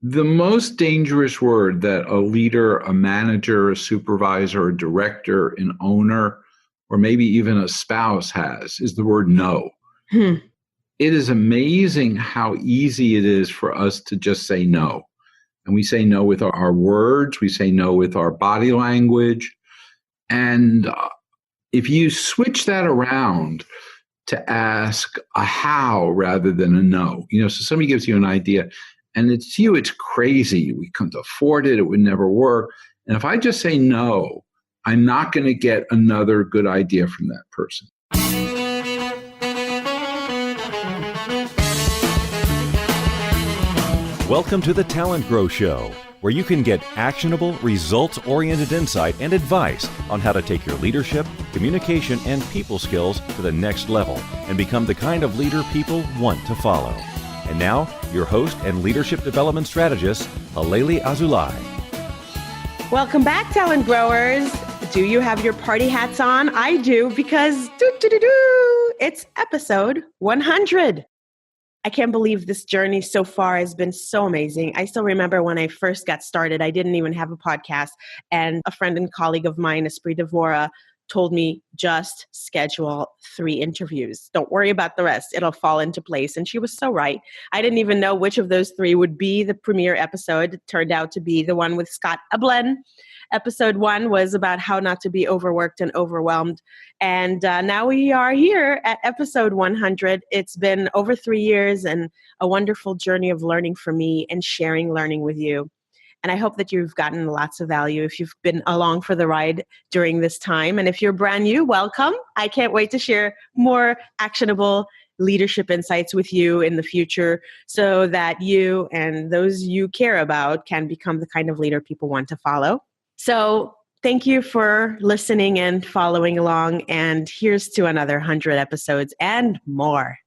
The most dangerous word that a leader, a manager, a supervisor, a director, an owner, or maybe even a spouse has is the word no. Hmm. It is amazing how easy it is for us to just say no. And we say no with our words, we say no with our body language. And if you switch that around to ask a how rather than a no, so somebody gives you an idea and it's you, it's crazy. We couldn't afford it. It would never work. And if I just say no, I'm not going to get another good idea from that person. Welcome to the TalentGrow Show, where you can get actionable, results-oriented insight and advice on how to take your leadership, communication, and people skills to the next level and become the kind of leader people want to follow. And now, your host and leadership development strategist, Halelly Azulay. Welcome back, talent growers. Do you have your party hats on? I do, because it's episode 100. I can't believe this journey so far has been so amazing. I still remember when I first got started, I didn't even have a podcast. And a friend and colleague of mine, Esprit Devora, told me, just schedule 3 interviews. Don't worry about the rest. It'll fall into place. And she was so right. I didn't even know which of those 3 would be the premiere episode. It turned out to be the one with Scott Ablen. Episode 1 was about how not to be overworked and overwhelmed. And now we are here at episode 100. It's been over 3 years and a wonderful journey of learning for me and sharing learning with you. And I hope that you've gotten lots of value if you've been along for the ride during this time. And if you're brand new, welcome. I can't wait to share more actionable leadership insights with you in the future so that you and those you care about can become the kind of leader people want to follow. So thank you for listening and following along. And here's to another 100 episodes and more.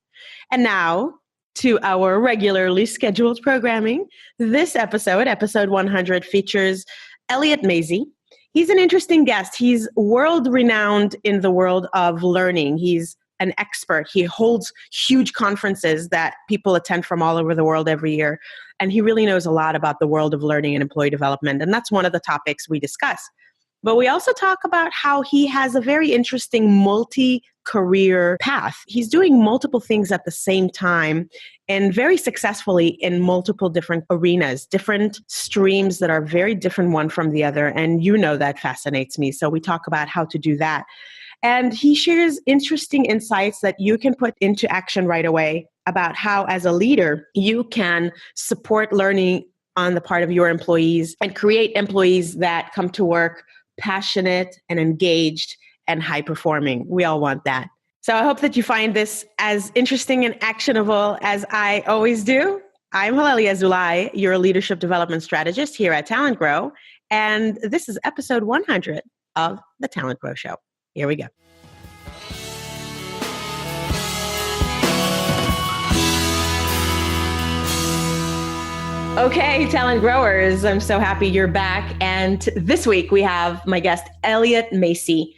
And now to our regularly scheduled programming. This episode 100, features Elliott Masie. He's an interesting guest. He's world-renowned in the world of learning. He's an expert. He holds huge conferences that people attend from all over the world every year. And he really knows a lot about the world of learning and employee development. And that's one of the topics we discuss. But we also talk about how he has a very interesting multi-career path. He's doing multiple things at the same time and very successfully in multiple different arenas, different streams that are very different one from the other. And that fascinates me. So we talk about how to do that. And he shares interesting insights that you can put into action right away about how, as a leader, you can support learning on the part of your employees and create employees that come to work passionate and engaged and high performing. We all want that. So I hope that you find this as interesting and actionable as I always do. I'm Halelly Azulay, your leadership development strategist here at TalentGrow, and this is episode 100 of the TalentGrow Show. Here we go. Okay, talent growers, I'm so happy you're back. And this week we have my guest, Elliott Masie.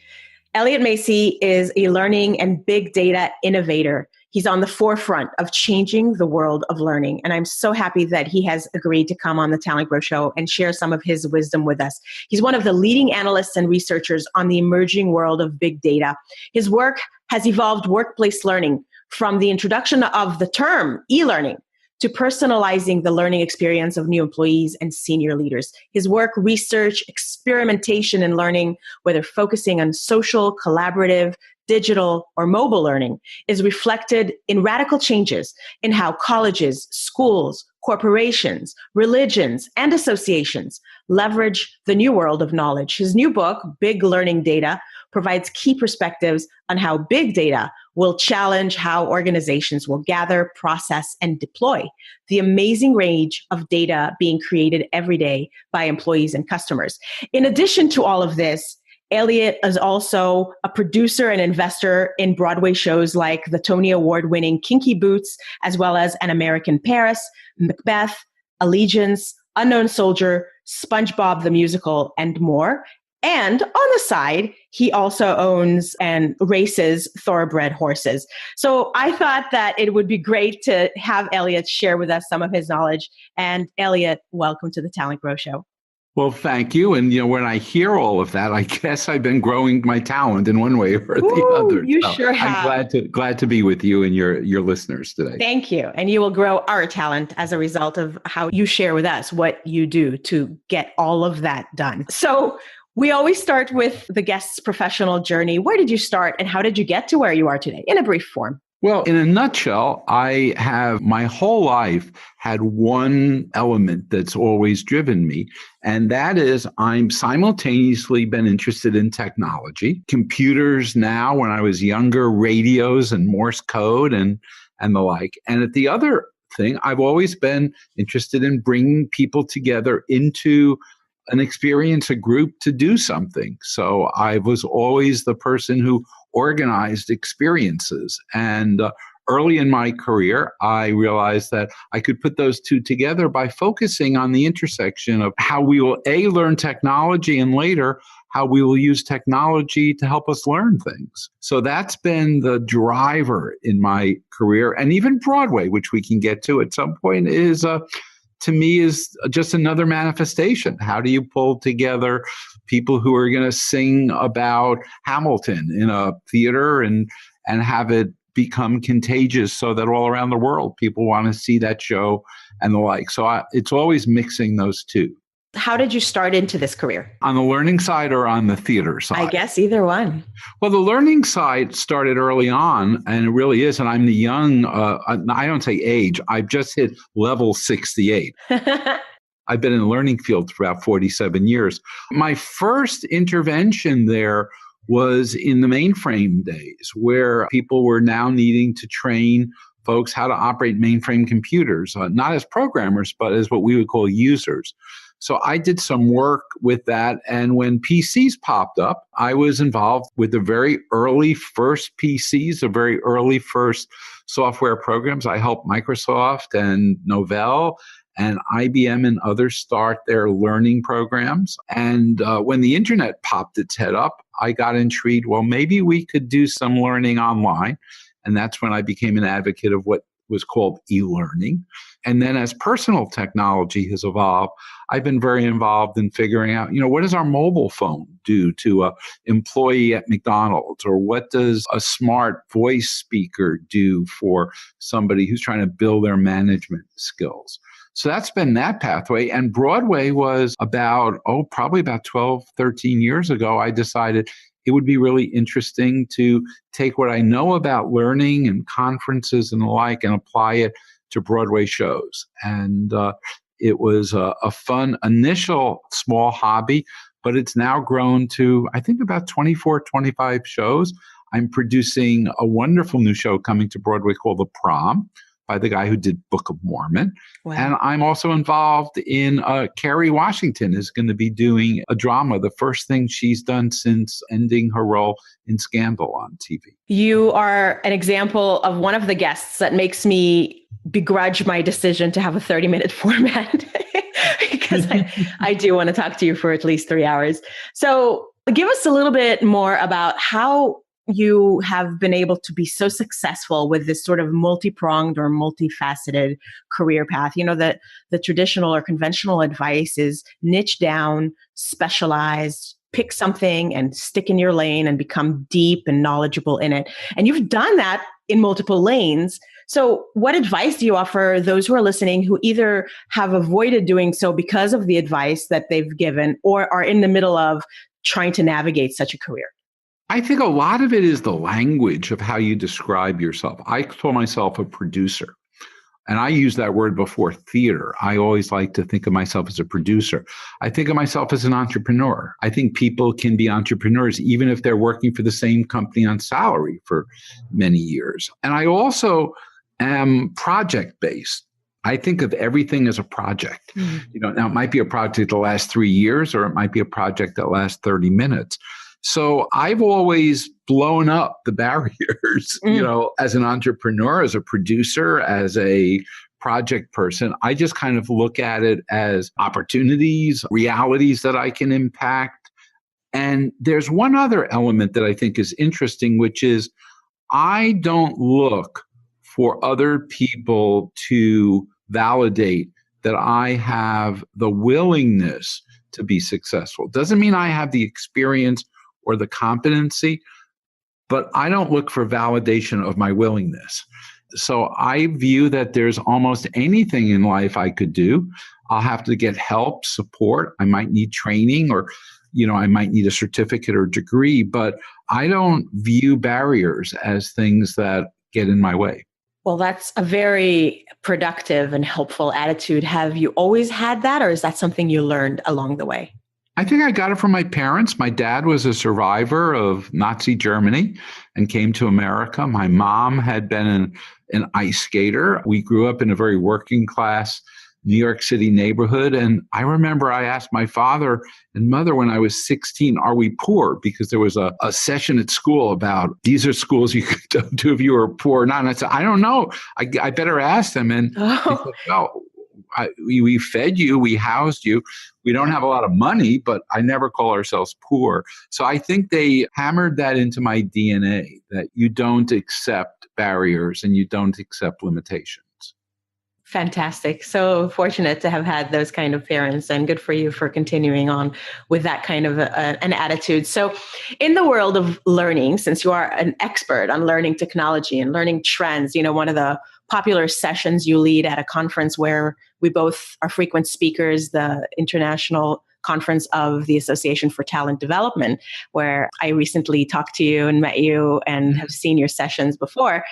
Elliott Masie is a learning and big data innovator. He's on the forefront of changing the world of learning. And I'm so happy that he has agreed to come on the TalentGrow Show and share some of his wisdom with us. He's one of the leading analysts and researchers on the emerging world of big data. His work has evolved workplace learning from the introduction of the term e-learning to personalizing the learning experience of new employees and senior leaders. His work, research, experimentation, and learning, whether focusing on social, collaborative, digital, or mobile learning, is reflected in radical changes in how colleges, schools, corporations, religions, and associations leverage the new world of knowledge. His new book, Big Learning Data, provides key perspectives on how big data will challenge how organizations will gather, process, and deploy the amazing range of data being created every day by employees and customers. In addition to all of this, Elliott is also a producer and investor in Broadway shows like the Tony Award-winning Kinky Boots, as well as An American Paris, Macbeth, Allegiance, Unknown Soldier, SpongeBob the Musical, and more. And on the side, he also owns and races thoroughbred horses. So I thought that it would be great to have Elliott share with us some of his knowledge. And Elliott, welcome to the Talent Grow Show. Well, thank you. And, when I hear all of that, I guess I've been growing my talent in one way or the other. You sure have. I'm glad to be with you and your listeners today. Thank you. And you will grow our talent as a result of how you share with us what you do to get all of that done. So we always start with the guest's professional journey. Where did you start and how did you get to where you are today in a brief form? Well, in a nutshell, I have my whole life had one element that's always driven me, and that is I'm simultaneously been interested in technology, computers now, when I was younger, radios and Morse code and the like. And at the other thing, I've always been interested in bringing people together into an experience, a group to do something. So I was always the person who organized experiences. And early in my career, I realized that I could put those two together by focusing on the intersection of how we will learn technology and later how we will use technology to help us learn things. So that's been the driver in my career. And even Broadway, which we can get to at some point, is to me is just another manifestation. How do you pull together people who are going to sing about Hamilton in a theater and have it become contagious so that all around the world people want to see that show and the like. So it's always mixing those two. How did you start into this career? On the learning side or on the theater side? I guess either one. Well, the learning side started early on, and it really is. And I'm the young, I don't say age, I've just hit level 68. I've been in the learning field for about 47 years. My first intervention there was in the mainframe days, where people were now needing to train folks how to operate mainframe computers, not as programmers, but as what we would call users. So I did some work with that. And when PCs popped up, I was involved with the very early first PCs, the very early first software programs. I helped Microsoft and Novell and IBM and others start their learning programs. And when the internet popped its head up, I got intrigued. Well, maybe we could do some learning online. And that's when I became an advocate of what was called e-learning. And then as personal technology has evolved, I've been very involved in figuring out, what does our mobile phone do to an employee at McDonald's? Or what does a smart voice speaker do for somebody who's trying to build their management skills? So that's been that pathway. And Broadway was probably about 12, 13 years ago, I decided it would be really interesting to take what I know about learning and conferences and the like and apply it to Broadway shows. And it was a fun initial small hobby, but it's now grown to, I think, about 24, 25 shows. I'm producing a wonderful new show coming to Broadway called The Prom by the guy who did Book of Mormon. Wow. And I'm also involved in Kerry Washington is going to be doing a drama, the first thing she's done since ending her role in Scandal on TV. You are an example of one of the guests that makes me begrudge my decision to have a 30-minute format because I do want to talk to you for at least 3 hours. So give us a little bit more about how you have been able to be so successful with this sort of multi-pronged or multifaceted career path. That the traditional or conventional advice is niche down, specialized, pick something and stick in your lane and become deep and knowledgeable in it. And you've done that in multiple lanes. So what advice do you offer those who are listening who either have avoided doing so because of the advice that they've given or are in the middle of trying to navigate such a career? I think a lot of it is the language of how you describe yourself. I call myself a producer, and I use that word before theater. I always like to think of myself as a producer. I think of myself as an entrepreneur. I think people can be entrepreneurs even if they're working for the same company on salary for many years. And I also am project-based. I think of everything as a project. Mm-hmm. Now it might be a project that lasts 3 years, or it might be a project that lasts 30 minutes. So I've always blown up the barriers, as an entrepreneur, as a producer, as a project person. I just kind of look at it as opportunities, realities that I can impact. And there's one other element that I think is interesting, which is I don't look for other people to validate that I have the willingness to be successful. Doesn't mean I have the experience or the competency, but I don't look for validation of my willingness. So I view that there's almost anything in life I could do. I'll have to get help, support. I might need training, or I might need a certificate or degree, but I don't view barriers as things that get in my way. Well, that's a very productive and helpful attitude. Have you always had that, or is that something you learned along the way? I think I got it from my parents. My dad was a survivor of Nazi Germany and came to America. My mom had been an ice skater. We grew up in a very working class New York City neighborhood. And I remember I asked my father and mother when I was 16, are we poor? Because there was a session at school about these are schools you could go to if you were poor or not. And I said, I don't know. I better ask them. And they said, well, we fed you, we housed you. We don't have a lot of money, but I never call ourselves poor. So I think they hammered that into my DNA, that you don't accept barriers and you don't accept limitations. Fantastic. So fortunate to have had those kind of parents, and good for you for continuing on with that kind of an attitude. So in the world of learning, since you are an expert on learning technology and learning trends, one of the popular sessions you lead at a conference where we both are frequent speakers, the International Conference of the Association for Talent Development, where I recently talked to you and met you and have seen your sessions before.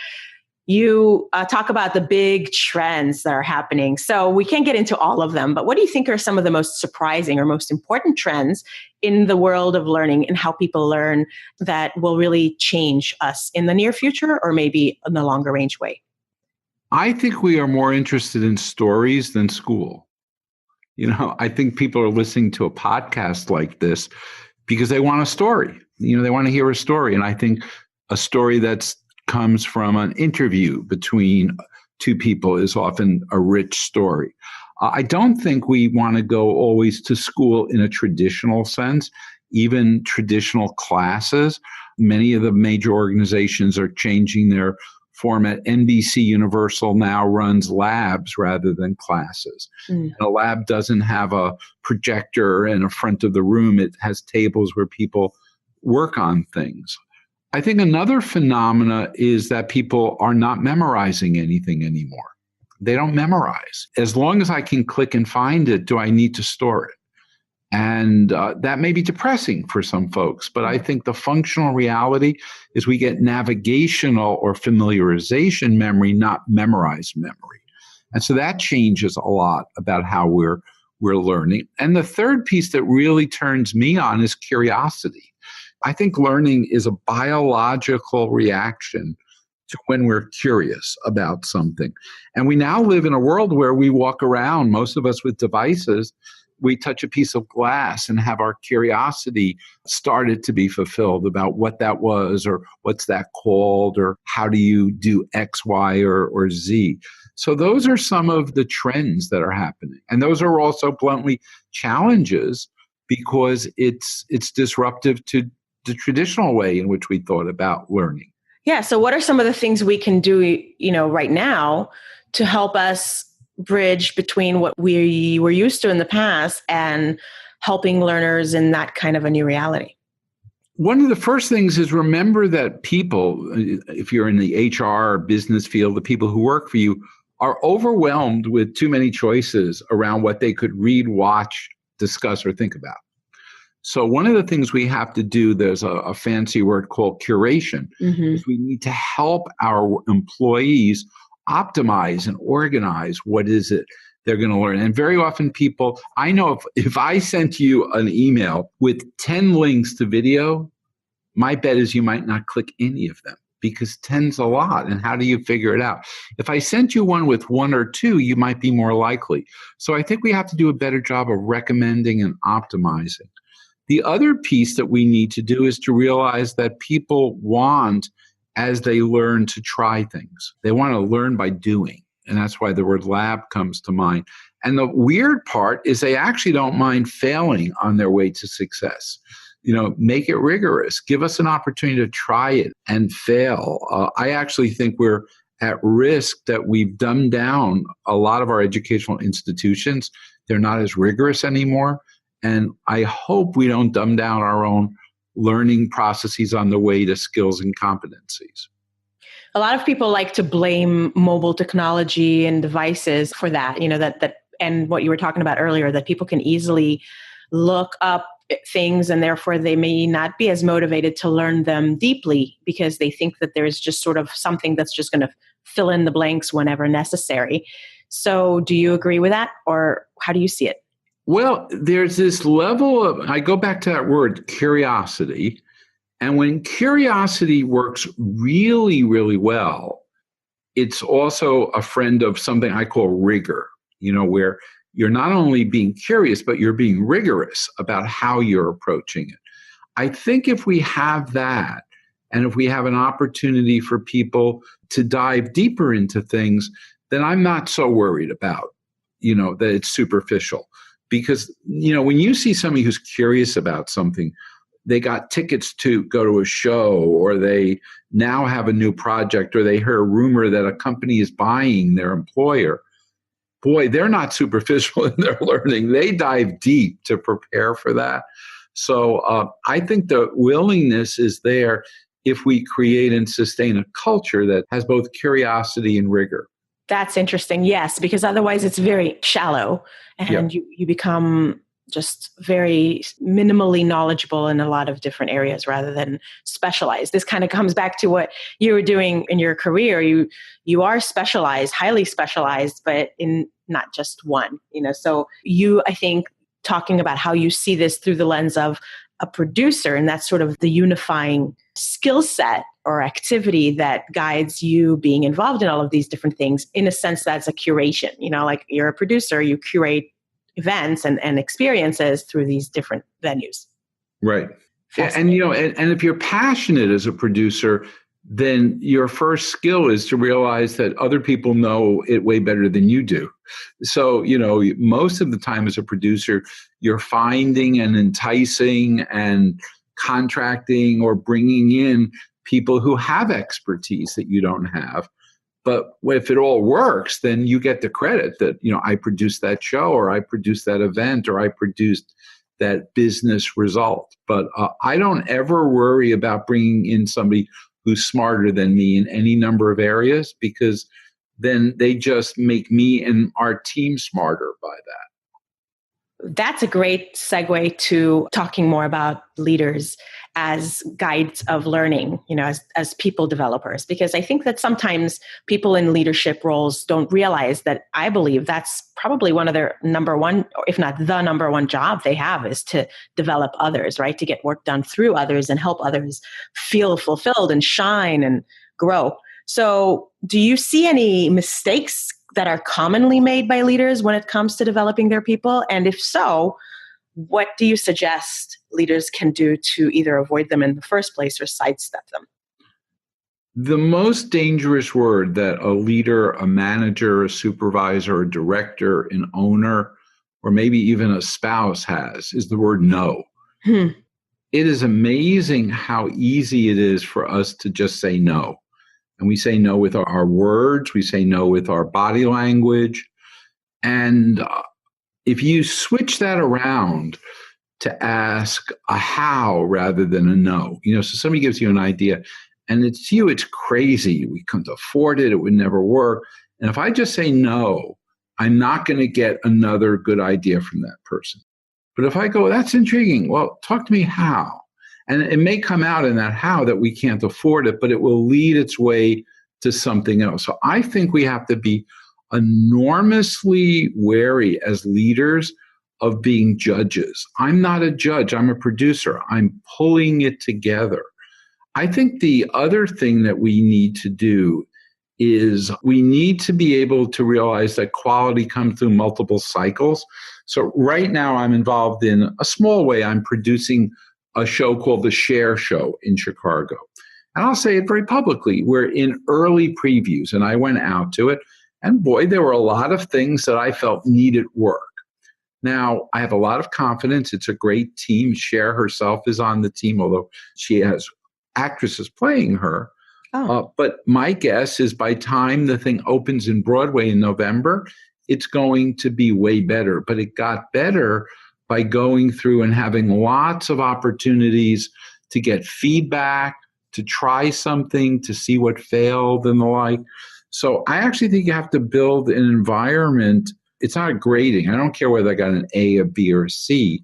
You talk about the big trends that are happening. So we can't get into all of them, but what do you think are some of the most surprising or most important trends in the world of learning and how people learn that will really change us in the near future or maybe in the longer range way? I think we are more interested in stories than school. I think people are listening to a podcast like this because they want a story. They want to hear a story. And I think a story that's comes from an interview between two people is often a rich story. I don't think we want to go always to school in a traditional sense, even traditional classes. Many of the major organizations are changing their format. NBC Universal now runs labs rather than classes. And a lab doesn't have a projector in the front of the room. It has tables where people work on things. I think another phenomena is that people are not memorizing anything anymore. They don't memorize. As long as I can click and find it, do I need to store it? And that may be depressing for some folks, but I think the functional reality is we get navigational or familiarization memory, not memorized memory. And so that changes a lot about how we're learning. And the third piece that really turns me on is curiosity. I think learning is a biological reaction to when we're curious about something. And we now live in a world where we walk around, most of us with devices, we touch a piece of glass and have our curiosity started to be fulfilled about what that was or what's that called or how do you do X, Y, or Z. So those are some of the trends that are happening. And those are also bluntly challenges because it's disruptive to the traditional way in which we thought about learning. Yeah. So what are some of the things we can do, right now to help us bridge between what we were used to in the past and helping learners in that kind of a new reality? One of the first things is remember that people, if you're in the HR business field, the people who work for you are overwhelmed with too many choices around what they could read, watch, discuss, or think about. So one of the things we have to do, there's a fancy word called curation, is we need to help our employees optimize and organize what is it they're going to learn. And very often people, I know if I sent you an email with 10 links to video, my bet is you might not click any of them because 10's a lot. And how do you figure it out? If I sent you one with 1 or 2, you might be more likely. So I think we have to do a better job of recommending and optimizing. The other piece that we need to do is to realize that people want, as they learn, to try things. They want to learn by doing. And that's why the word lab comes to mind. And the weird part is they actually don't mind failing on their way to success. make it rigorous. Give us an opportunity to try it and fail. I actually think we're at risk that we've dumbed down a lot of our educational institutions. They're not as rigorous anymore. And I hope we don't dumb down our own learning processes on the way to skills and competencies. A lot of people like to blame mobile technology and devices for that, that and what you were talking about earlier, that people can easily look up things and therefore they may not be as motivated to learn them deeply because they think that there's just sort of something that's just going to fill in the blanks whenever necessary. So do you agree with that, or how do you see it? Well, there's this level of, I go back to that word, curiosity. And when curiosity works really, really well, it's also a friend of something I call rigor, where you're not only being curious, but you're being rigorous about how you're approaching it. I think if we have that, and if we have an opportunity for people to dive deeper into things, then I'm not so worried about, that it's superficial. Because, when you see somebody who's curious about something, they got tickets to go to a show, or they now have a new project, or they hear a rumor that a company is buying their employer. Boy, they're not superficial in their learning. They dive deep to prepare for that. So I think the willingness is there if we create and sustain a culture that has both curiosity and rigor. That's interesting. Yes, because otherwise it's very shallow and you become just very minimally knowledgeable in a lot of different areas rather than specialized. This kind of comes back to what you were doing in your career. You are specialized, highly specialized, but in not just one, So I think, talking about how you see this through the lens of a producer, and that's sort of the unifying skill set or activity that guides you being involved in all of these different things. In a sense, that's a curation. Like you're a producer, you curate events and experiences through these different venues. Right. And if you're passionate as a producer, then your first skill is to realize that other people know it way better than you do. So, most of the time as a producer, you're finding and enticing and contracting or bringing in people who have expertise that you don't have. But if it all works, then you get the credit that, I produced that show, or I produced that event, or I produced that business result. But I don't ever worry about bringing in somebody who's smarter than me in any number of areas, because then they just make me and our team smarter by that. That's a great segue to talking more about leaders as guides of learning, as people developers, because I think that sometimes people in leadership roles don't realize that. I believe that's probably one of their number one, if not the number one job they have, is to develop others, right? To get work done through others and help others feel fulfilled and shine and grow. So do you see any mistakes that are commonly made by leaders when it comes to developing their people? And if so, what do you suggest leaders can do to either avoid them in the first place or sidestep them? The most dangerous word that a leader, a manager, a supervisor, a director, an owner, or maybe even a spouse has is the word no. It is amazing how easy it is for us to just say no. And we say no with our words, we say no with our body language. And if you switch that around to ask a how rather than a no, so somebody gives you an idea and it's crazy, we couldn't afford it, it would never work. And if I just say no, I'm not going to get another good idea from that person. But if I go, that's intriguing, well, talk to me how. And it may come out in that how that we can't afford it, but it will lead its way to something else. So I think we have to be enormously wary as leaders of being judges. I'm not a judge, I'm a producer. I'm pulling it together. I think the other thing that we need to do is we need to be able to realize that quality comes through multiple cycles. So right now I'm involved in a small way. I'm producing a show called The Share Show in Chicago. And I'll say it very publicly. We're in early previews, and I went out to it. And boy, there were a lot of things that I felt needed work. Now, I have a lot of confidence. It's a great team. Cher herself is on the team, although she has actresses playing her. But my guess is by time the thing opens in Broadway in November, it's going to be way better. But it got better by going through and having lots of opportunities to get feedback, to try something, to see what failed and the like. So I actually think you have to build an environment. It's not a grading. I don't care whether I got an A, a B, or a C.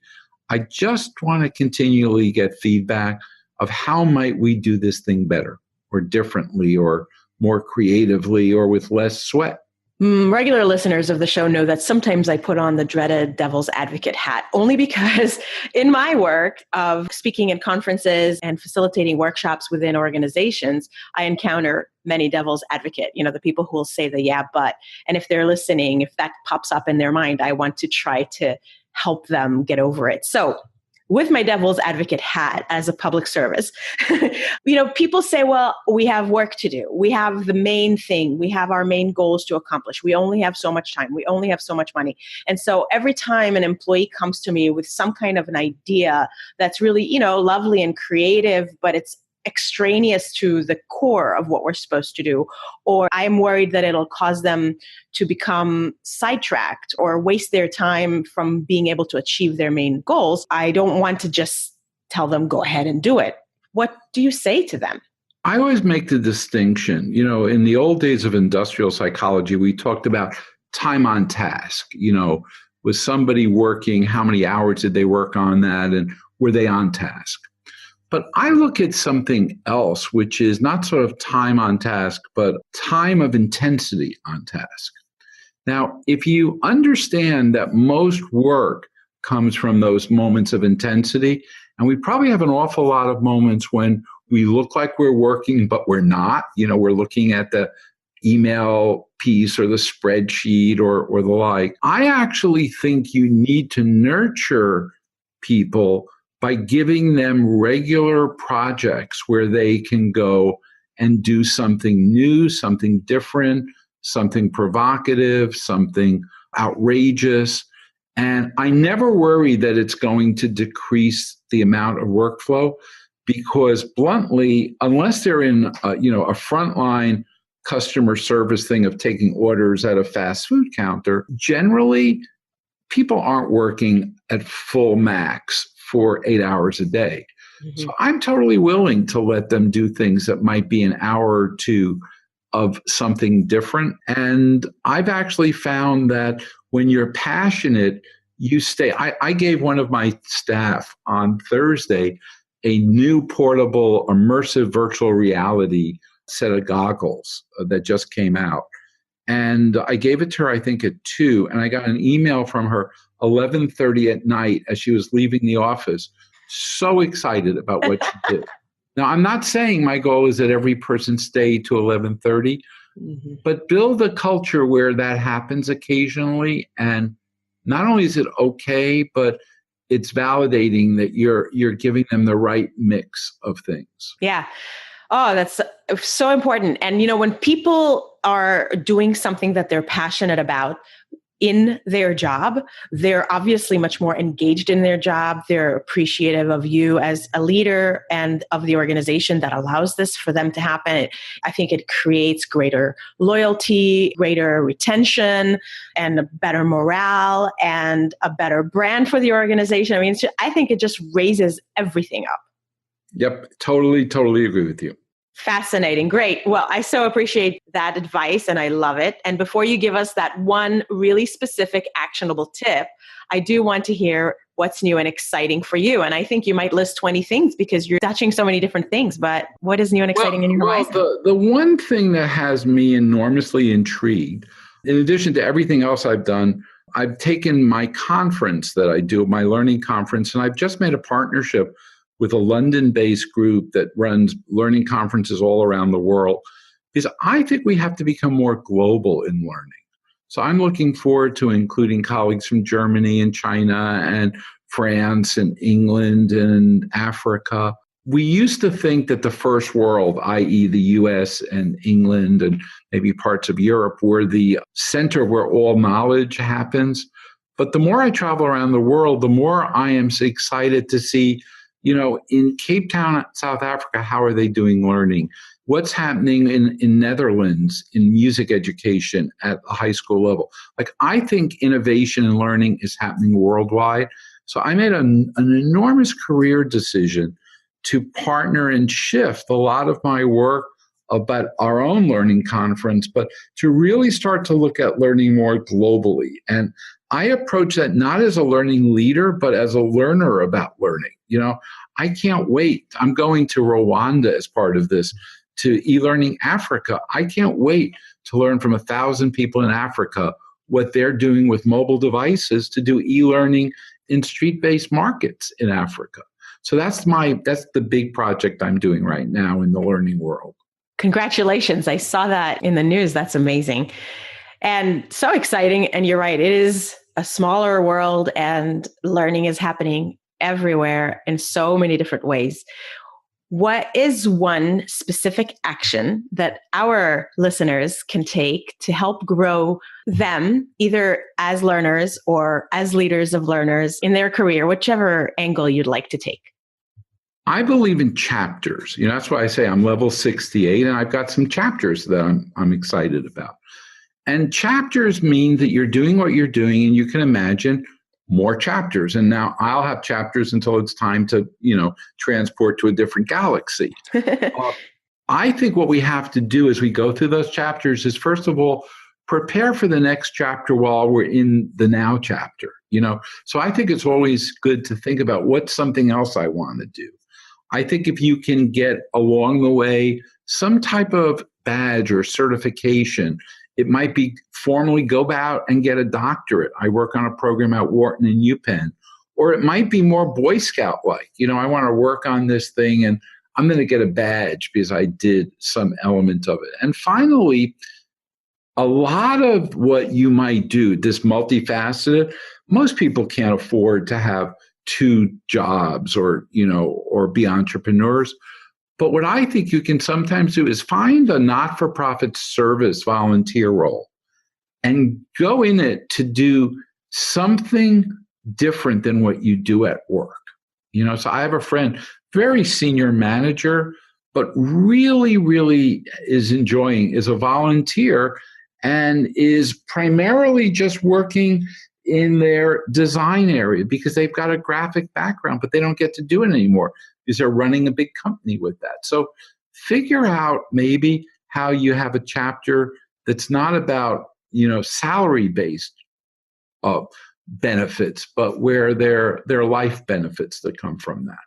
I just want to continually get feedback of how might we do this thing better or differently or more creatively or with less sweat. Regular listeners of the show know that sometimes I put on the dreaded devil's advocate hat, only because in my work of speaking at conferences and facilitating workshops within organizations, I encounter many devil's advocate, the people who will say the yeah, but, and if they're listening, if that pops up in their mind, I want to try to help them get over it. So with my devil's advocate hat as a public service, people say, well, we have work to do. We have the main thing. We have our main goals to accomplish. We only have so much time. We only have so much money. And so every time an employee comes to me with some kind of an idea that's really, lovely and creative, but it's extraneous to the core of what we're supposed to do, or I'm worried that it'll cause them to become sidetracked or waste their time from being able to achieve their main goals, I don't want to just tell them, go ahead and do it. What do you say to them? I always make the distinction, in the old days of industrial psychology, we talked about time on task, was somebody working, how many hours did they work on that, and were they on task? But I look at something else, which is not sort of time on task, but time of intensity on task. Now, if you understand that most work comes from those moments of intensity, and we probably have an awful lot of moments when we look like we're working, but we're not. We're looking at the email piece or the spreadsheet or the like. I actually think you need to nurture people by giving them regular projects where they can go and do something new, something different, something provocative, something outrageous. And I never worry that it's going to decrease the amount of workflow because bluntly, unless they're in a frontline customer service thing of taking orders at a fast food counter, generally people aren't working at full max for 8 hours a day. Mm-hmm. So I'm totally willing to let them do things that might be an hour or two of something different. And I've actually found that when you're passionate, you stay. I gave one of my staff on Thursday a new portable immersive virtual reality set of goggles that just came out. And I gave it to her, I think, at 2, and I got an email from her 11:30 at night as she was leaving the office, so excited about what she did. Now, I'm not saying my goal is that every person stay to 11:30, but build a culture where that happens occasionally. And not only is it okay, but it's validating that you're giving them the right mix of things. Yeah. Oh, that's so important. And, when people are doing something that they're passionate about in their job, they're obviously much more engaged in their job. They're appreciative of you as a leader and of the organization that allows this for them to happen. I think it creates greater loyalty, greater retention, and a better morale and a better brand for the organization. I think it just raises everything up. Yep, totally agree with you. Fascinating. Great. Well, I so appreciate that advice and I love it. And before you give us that one really specific actionable tip, I do want to hear what's new and exciting for you. And I think you might list 20 things because you're touching so many different things, but what is new and exciting in your horizon? The one thing that has me enormously intrigued, in addition to everything else I've done, I've taken my conference that I do, my learning conference, and I've just made a partnership with a London-based group that runs learning conferences all around the world, because I think we have to become more global in learning. So I'm looking forward to including colleagues from Germany and China and France and England and Africa. We used to think that the first world, i.e. the US and England and maybe parts of Europe, were the center where all knowledge happens. But the more I travel around the world, the more I am excited to see, in Cape Town, South Africa, how are they doing learning? What's happening in Netherlands in music education at a high school level? Like, I think innovation and learning is happening worldwide. So I made an enormous career decision to partner and shift a lot of my work about our own learning conference, but to really start to look at learning more globally. And I approach that not as a learning leader, but as a learner about learning. I can't wait. I'm going to Rwanda as part of this, to e-learning Africa. I can't wait to learn from 1,000 people in Africa what they're doing with mobile devices to do e-learning in street-based markets in Africa. So that's the big project I'm doing right now in the learning world. Congratulations. I saw that in the news. That's amazing and so exciting. And you're right. It is a smaller world and learning is happening everywhere in so many different ways. What is one specific action that our listeners can take to help grow them, either as learners or as leaders of learners in their career, whichever angle you'd like to take? I believe in chapters. That's why I say I'm level 68, and I've got some chapters that I'm excited about. And chapters mean that you're doing what you're doing, and you can imagine more chapters. And now I'll have chapters until it's time to, transport to a different galaxy. I think what we have to do as we go through those chapters is, first of all, prepare for the next chapter while we're in the now chapter. So I think it's always good to think about what's something else I want to do. I think if you can get along the way some type of badge or certification, it might be formally go out and get a doctorate. I work on a program at Wharton and UPenn. Or it might be more Boy Scout-like. I want to work on this thing and I'm going to get a badge because I did some element of it. And finally, a lot of what you might do, this multifaceted, most people can't afford to have 2 jobs or be entrepreneurs. But what I think you can sometimes do is find a not-for-profit service volunteer role and go in it to do something different than what you do at work. So I have a friend, very senior manager, but really, really is a volunteer and is primarily just working in their design area because they've got a graphic background, but they don't get to do it anymore because they're running a big company with that. So figure out maybe how you have a chapter that's not about, salary-based benefits, but where there are life benefits that come from that.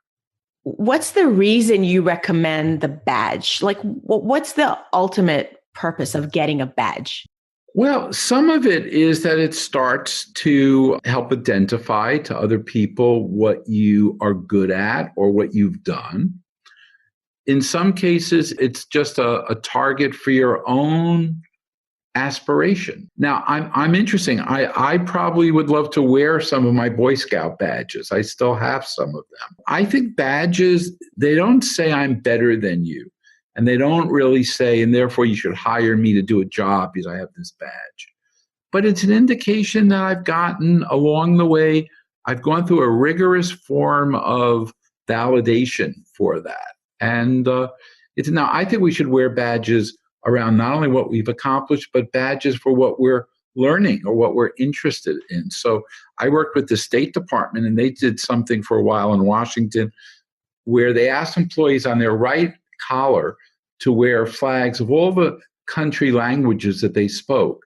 What's the reason you recommend the badge? Like, what's the ultimate purpose of getting a badge? Well, some of it is that it starts to help identify to other people what you are good at or what you've done. In some cases, it's just a target for your own aspiration. Now, I'm interesting. I probably would love to wear some of my Boy Scout badges. I still have some of them. I think badges, they don't say I'm better than you. And they don't really say, and therefore you should hire me to do a job because I have this badge. But it's an indication that I've gotten along the way, I've gone through a rigorous form of validation for that. And now I think we should wear badges around not only what we've accomplished, but badges for what we're learning or what we're interested in. So I worked with the State Department, and they did something for a while in Washington where they asked employees on their right collar to wear flags of all the country languages that they spoke.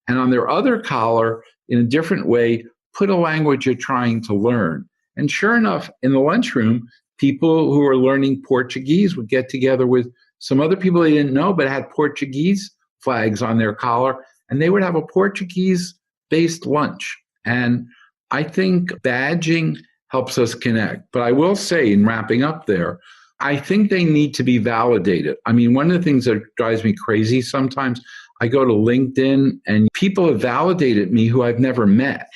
And on their other collar, in a different way, put a language you're trying to learn. And sure enough, in the lunchroom, people who were learning Portuguese would get together with some other people they didn't know but had Portuguese flags on their collar, and they would have a Portuguese-based lunch. And I think badging helps us connect. But I will say, in wrapping up there, I think they need to be validated. I mean, one of the things that drives me crazy sometimes, I go to LinkedIn and people have validated me who I've never met,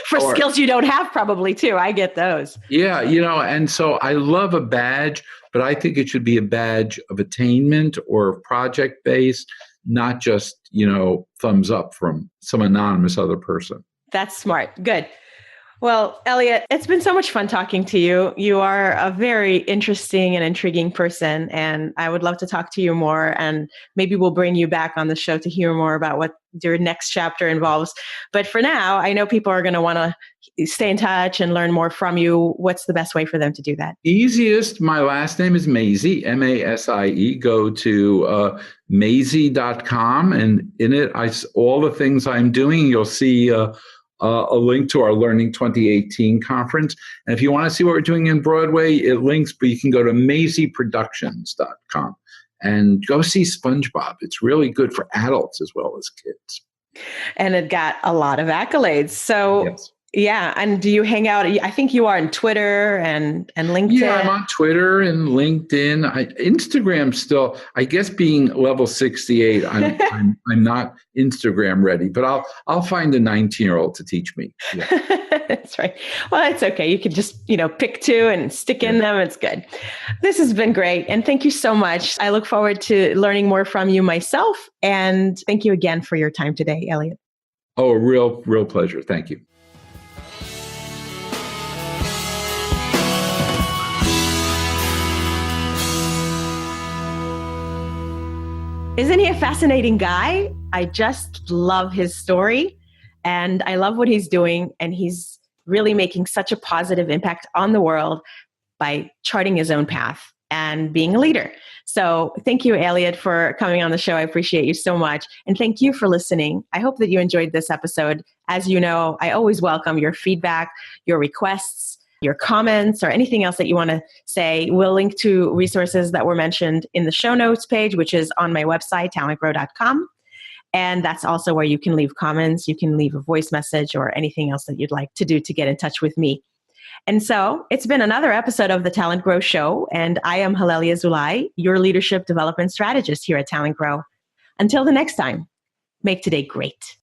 For skills you don't have probably too. I get those. Yeah, and so I love a badge, but I think it should be a badge of attainment or project-based, not just, thumbs up from some anonymous other person. That's smart. Good. Well, Elliott, it's been so much fun talking to you. You are a very interesting and intriguing person, and I would love to talk to you more. And maybe we'll bring you back on the show to hear more about what your next chapter involves. But for now, I know people are going to want to stay in touch and learn more from you. What's the best way for them to do that? Easiest, my last name is Masie, Masie. Go to masie.com, and in it, all the things I'm doing, you'll see a link to our Learning 2018 conference. And if you want to see what we're doing in Broadway, it links, but you can go to masieproductions.com and go see SpongeBob. It's really good for adults as well as kids. And it got a lot of accolades. So yes. Yeah. And do you hang out? I think you are on Twitter and LinkedIn. Yeah, I'm on Twitter and LinkedIn. Instagram still, I guess being level 68, I'm not Instagram ready, but I'll find a 19-year-old to teach me. Yeah. That's right. Well, it's okay. You can just, pick two and stick in them. It's good. This has been great. And thank you so much. I look forward to learning more from you myself. And thank you again for your time today, Elliott. Oh, a real pleasure. Thank you. Isn't he a fascinating guy? I just love his story and I love what he's doing. And he's really making such a positive impact on the world by charting his own path and being a leader. So thank you, Elliott, for coming on the show. I appreciate you so much. And thank you for listening. I hope that you enjoyed this episode. As you know, I always welcome your feedback, your requests, your comments, or anything else that you want to say. We'll link to resources that were mentioned in the show notes page, which is on my website, talentgrow.com. And that's also where you can leave comments. You can leave a voice message or anything else that you'd like to do to get in touch with me. And so it's been another episode of the Talent Grow Show. And I am Halelly Azulay, your leadership development strategist here at Talent Grow. Until the next time, make today great.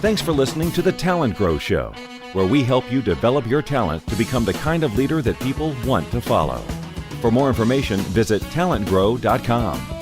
Thanks for listening to the Talent Grow Show, where we help you develop your talent to become the kind of leader that people want to follow. For more information, visit talentgrow.com.